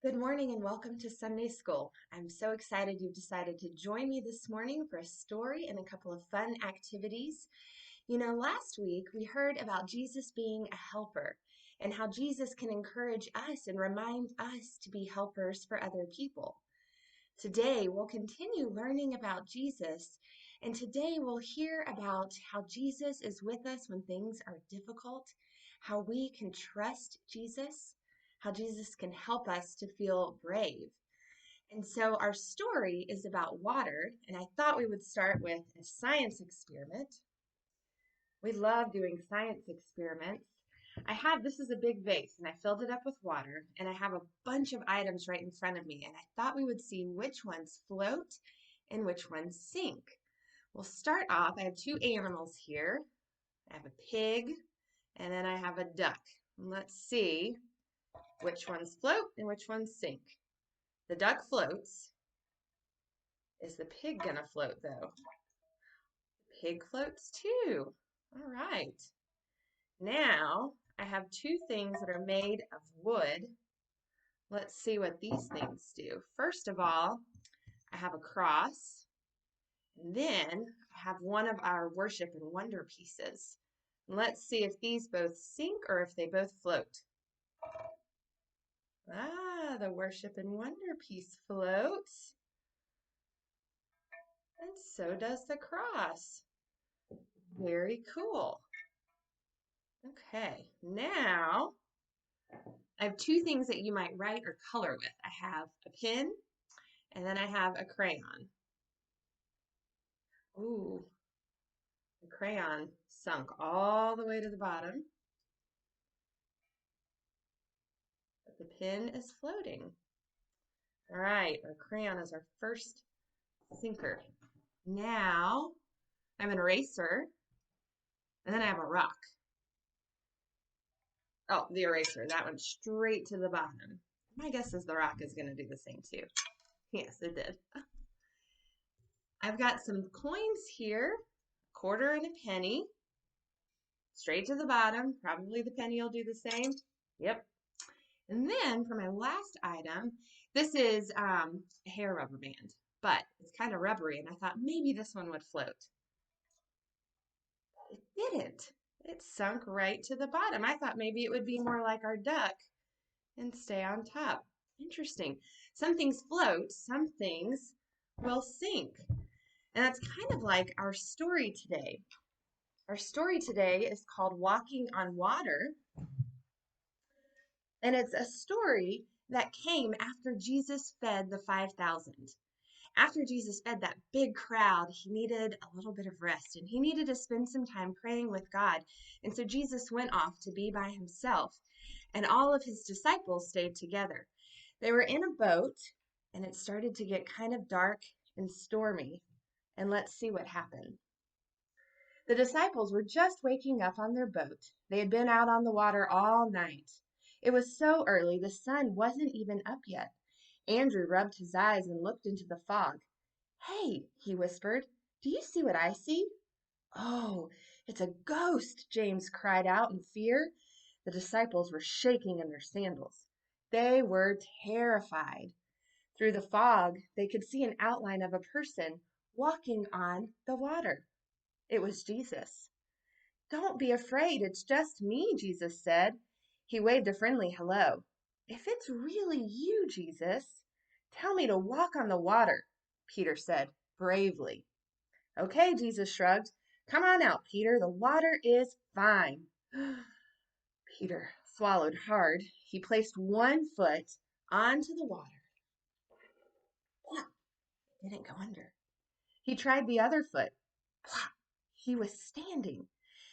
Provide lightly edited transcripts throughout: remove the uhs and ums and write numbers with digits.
Good morning and welcome to Sunday School. I'm so excited you've decided to join me this morning for a story and a couple of fun activities. Last week we heard about Jesus being a helper and how Jesus can encourage us and remind us to be helpers for other people. Today we'll continue learning about Jesus, and today we'll hear about how Jesus is with us when things are difficult, how we can trust Jesus, how Jesus can help us to feel brave. And so our story is about water, and I thought we would start with a science experiment. We love doing science experiments. This is a big vase, and I filled it up with water, and I have a bunch of items right in front of me, and I thought we would see which ones float and which ones sink. We'll start off, I have two animals here. I have a pig, and then I have a duck. Let's see which ones float and which ones sink. The duck floats. Is the pig gonna float though? The pig floats too. All right. Now I have two things that are made of wood. Let's see what these things do. First of all, I have a cross. And then I have one of our worship and wonder pieces. And let's see if these both sink or if they both float. The worship and wonder piece floats. And so does the cross. Very cool. Okay, now I have two things that you might write or color with. I have a pen and then I have a crayon. Ooh, the crayon sunk all the way to the bottom, but the pen is floating. All right, our crayon is our first sinker. Now I have an eraser, and then I have a rock. Oh, the eraser, that went straight to the bottom. My guess is the rock is going to do the same too. Yes, it did. I've got some coins here, a quarter and a penny. Straight to the bottom. Probably the penny will do the same. Yep. And then for my last item, this is a hair rubber band, but it's kind of rubbery, and I thought maybe this one would float. It didn't. It sunk right to the bottom. I thought maybe it would be more like our duck and stay on top. Interesting. Some things float, some things will sink. And that's kind of like our story today. Our story today is called Walking on Water. And it's a story that came after Jesus fed the 5,000. After Jesus fed that big crowd, he needed a little bit of rest and he needed to spend some time praying with God. And so Jesus went off to be by himself, and all of his disciples stayed together. They were in a boat, and it started to get kind of dark and stormy. And let's see what happened. The disciples were just waking up on their boat. They had been out on the water all night. It was so early, the sun wasn't even up yet. Andrew rubbed his eyes and looked into the fog. "Hey," he whispered, "do you see what I see?" "Oh, it's a ghost," James cried out in fear. The disciples were shaking in their sandals. They were terrified. Through the fog, they could see an outline of a person walking on the water. It was Jesus. "Don't be afraid, it's just me," Jesus said. He waved a friendly hello. "If it's really you, Jesus, tell me to walk on the water," Peter said bravely. "Okay," Jesus shrugged. "Come on out, Peter. The water is fine." Peter swallowed hard. He placed one foot onto the water. Plop! It didn't go under. He tried the other foot. Plop! He was standing.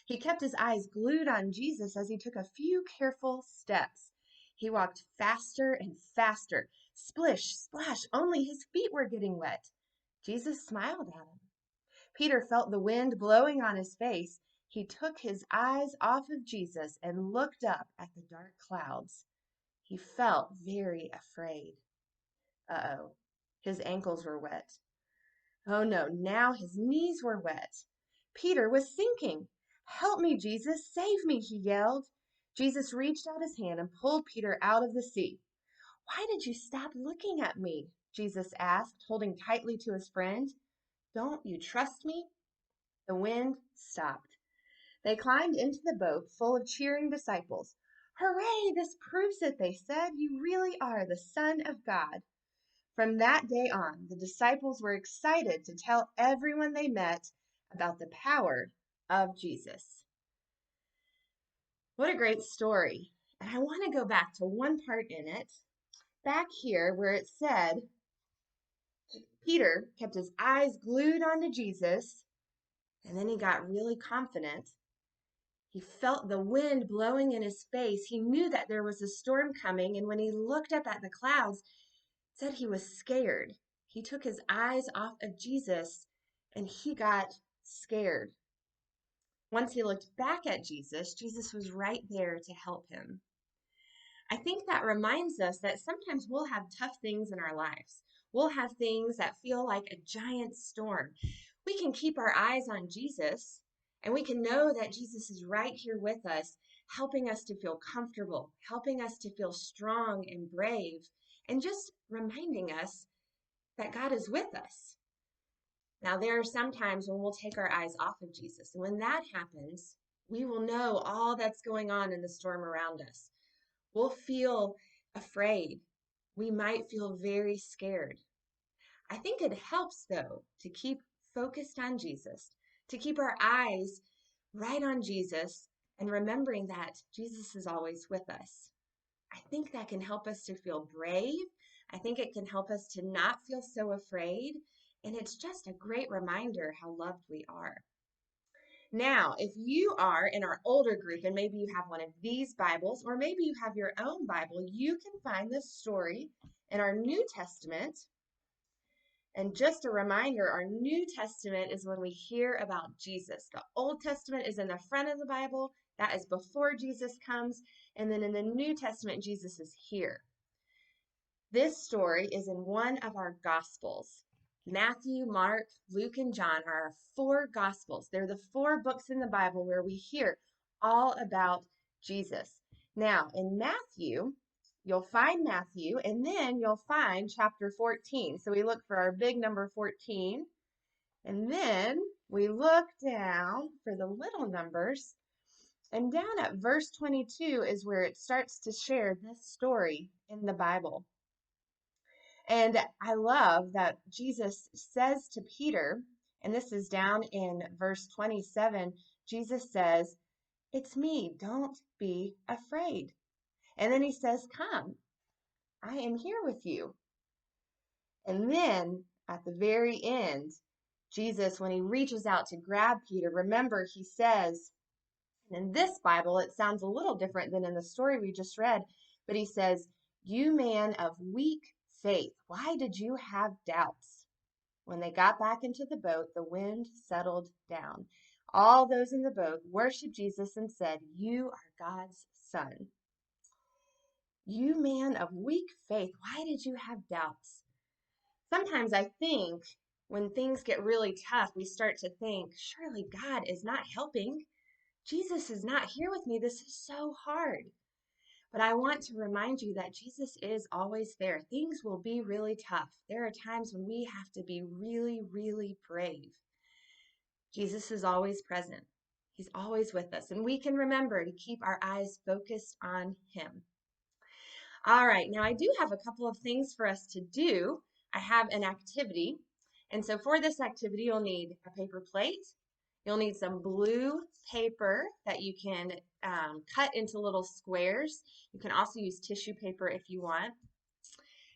He kept his eyes glued on Jesus as he took a few careful steps. He walked faster and faster. Splish, splash, only his feet were getting wet. Jesus smiled at him. Peter felt the wind blowing on his face. He took his eyes off of Jesus and looked up at the dark clouds. He felt very afraid. Uh-oh, his ankles were wet. Oh no, now his knees were wet. Peter was sinking. "Help me, Jesus, save me," he yelled. Jesus reached out his hand and pulled Peter out of the sea. Why did you stop looking at me? Jesus asked, holding tightly to his friend. Don't you trust me? The wind stopped. They climbed into the boat full of cheering disciples. Hooray, this proves it, they said. You really are the Son of God. From that day on, the disciples were excited to tell everyone they met about the power of Jesus. What a great story. And I want to go back to one part in it, back here where it said, Peter kept his eyes glued onto Jesus, and then he got really confident. He felt the wind blowing in his face. He knew that there was a storm coming, and when he looked up at the clouds, it said he was scared. He took his eyes off of Jesus, and he got scared. Once he looked back at Jesus, Jesus was right there to help him. I think that reminds us that sometimes we'll have tough things in our lives. We'll have things that feel like a giant storm. We can keep our eyes on Jesus, and we can know that Jesus is right here with us, helping us to feel comfortable, helping us to feel strong and brave, and just reminding us that God is with us. Now, there are some times when we'll take our eyes off of Jesus, and when that happens, we will know all that's going on in the storm around us. We'll feel afraid. We might feel very scared. I think it helps, though, to keep focused on Jesus, to keep our eyes right on Jesus and remembering that Jesus is always with us. I think that can help us to feel brave. I think it can help us to not feel so afraid. And it's just a great reminder how loved we are. Now, if you are in our older group and maybe you have one of these Bibles, or maybe you have your own Bible, you can find this story in our New Testament. And just a reminder, our New Testament is when we hear about Jesus. The Old Testament is in the front of the Bible. That is before Jesus comes. And then in the New Testament, Jesus is here. This story is in one of our Gospels. Matthew, Mark, Luke, and John are our 4 Gospels. They're the 4 books in the Bible where we hear all about Jesus. Now, in Matthew, you'll find Matthew, and then you'll find chapter 14. So we look for our big number 14, and then we look down for the little numbers, and down at verse 22 is where it starts to share this story in the Bible. And I love that Jesus says to Peter, and this is down in verse 27, Jesus says, "It's me, don't be afraid." And then he says, "Come, I am here with you." And then at the very end, Jesus, when he reaches out to grab Peter, remember he says, and in this Bible, it sounds a little different than in the story we just read, but he says, "You man of weak faith, why did you have doubts?" When they got back into the boat, the wind settled down. All those in the boat worshiped Jesus and said, "You are God's Son." You man of weak faith, why did you have doubts? Sometimes I think when things get really tough, we start to think, surely God is not helping. Jesus is not here with me. This is so hard. But I want to remind you that Jesus is always there. Things will be really tough. There are times when we have to be really, really brave. Jesus is always present. He's always with us. And we can remember to keep our eyes focused on him. All right, now I do have a couple of things for us to do. I have an activity. And so for this activity, you'll need a paper plate. You'll need some blue paper that you can cut into little squares. You can also use tissue paper if you want.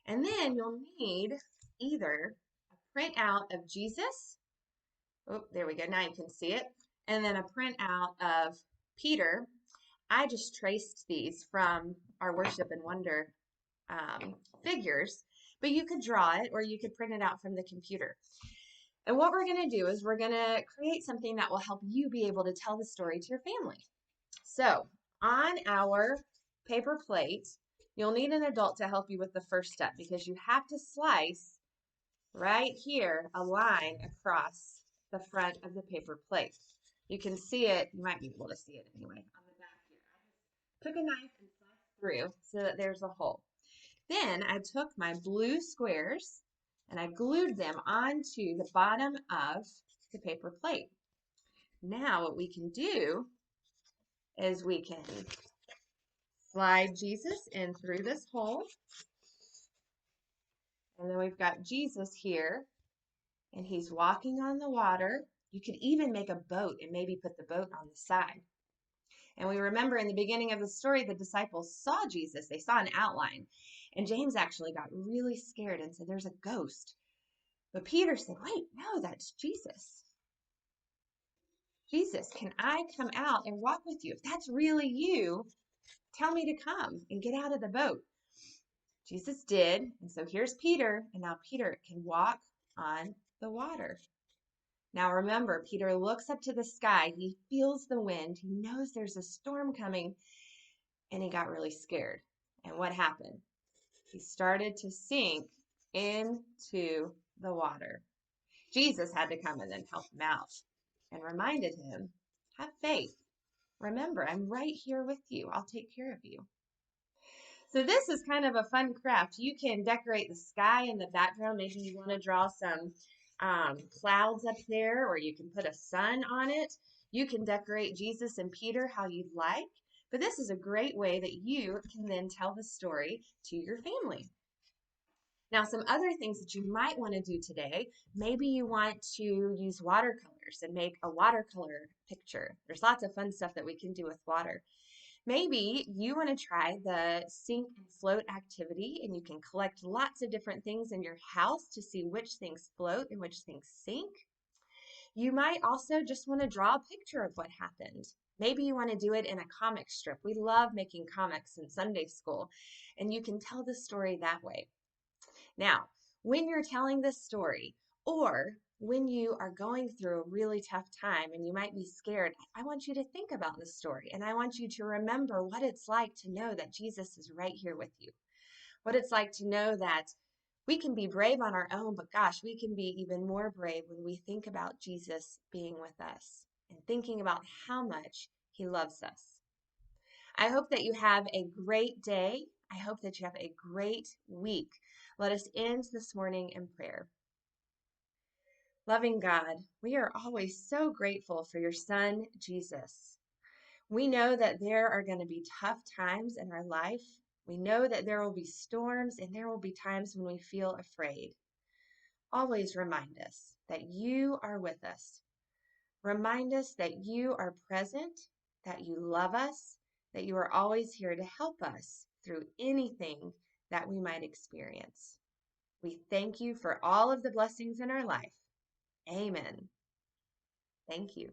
And then you'll need either a printout of Jesus. Oh, there we go. Now you can see it. And then a printout of Peter. I just traced these from our Worship and Wonder figures, but you could draw it or you could print it out from the computer. And what we're going to do is we're going to create something that will help you be able to tell the story to your family. So on our paper plate, you'll need an adult to help you with the first step because you have to slice right here a line across the front of the paper plate. You can see it, you might be able to see it anyway, on the back here. I just took a knife and sliced through so that there's a hole. Then I took my blue squares and I glued them onto the bottom of the paper plate. Now what we can do is we can slide Jesus in through this hole. And then we've got Jesus here, and he's walking on the water. You could even make a boat and maybe put the boat on the side. And we remember in the beginning of the story, the disciples saw Jesus. They saw an outline. And James actually got really scared and said, there's a ghost. But Peter said, wait, no, that's Jesus. Jesus, can I come out and walk with you? If that's really you, tell me to come and get out of the boat. Jesus did. And so here's Peter. And now Peter can walk on the water. Now remember, Peter looks up to the sky. He feels the wind. He knows there's a storm coming. And he got really scared. And what happened? He started to sink into the water. Jesus had to come and then help him out and reminded him, have faith. Remember, I'm right here with you. I'll take care of you. So this is kind of a fun craft. You can decorate the sky in the background. Maybe you want to draw some clouds up there, or you can put a sun on it. You can decorate Jesus and Peter how you'd like. But this is a great way that you can then tell the story to your family. Now, some other things that you might want to do today, maybe you want to use watercolors and make a watercolor picture. There's lots of fun stuff that we can do with water. Maybe you want to try the sink and float activity, and you can collect lots of different things in your house to see which things float and which things sink. You might also just want to draw a picture of what happened. Maybe you want to do it in a comic strip. We love making comics in Sunday school, and you can tell the story that way. Now, when you're telling this story, or when you are going through a really tough time and you might be scared, I want you to think about this story, and I want you to remember what it's like to know that Jesus is right here with you. What it's like to know that we can be brave on our own, but gosh, we can be even more brave when we think about Jesus being with us and thinking about how much he loves us. I hope that you have a great day. I hope that you have a great week. Let us end this morning in prayer. Loving God, we are always so grateful for your Son, Jesus. We know that there are going to be tough times in our life. We know that there will be storms and there will be times when we feel afraid. Always remind us that you are with us. Remind us that you are present, that you love us, that you are always here to help us through anything that we might experience. We thank you for all of the blessings in our life. Amen. Thank you.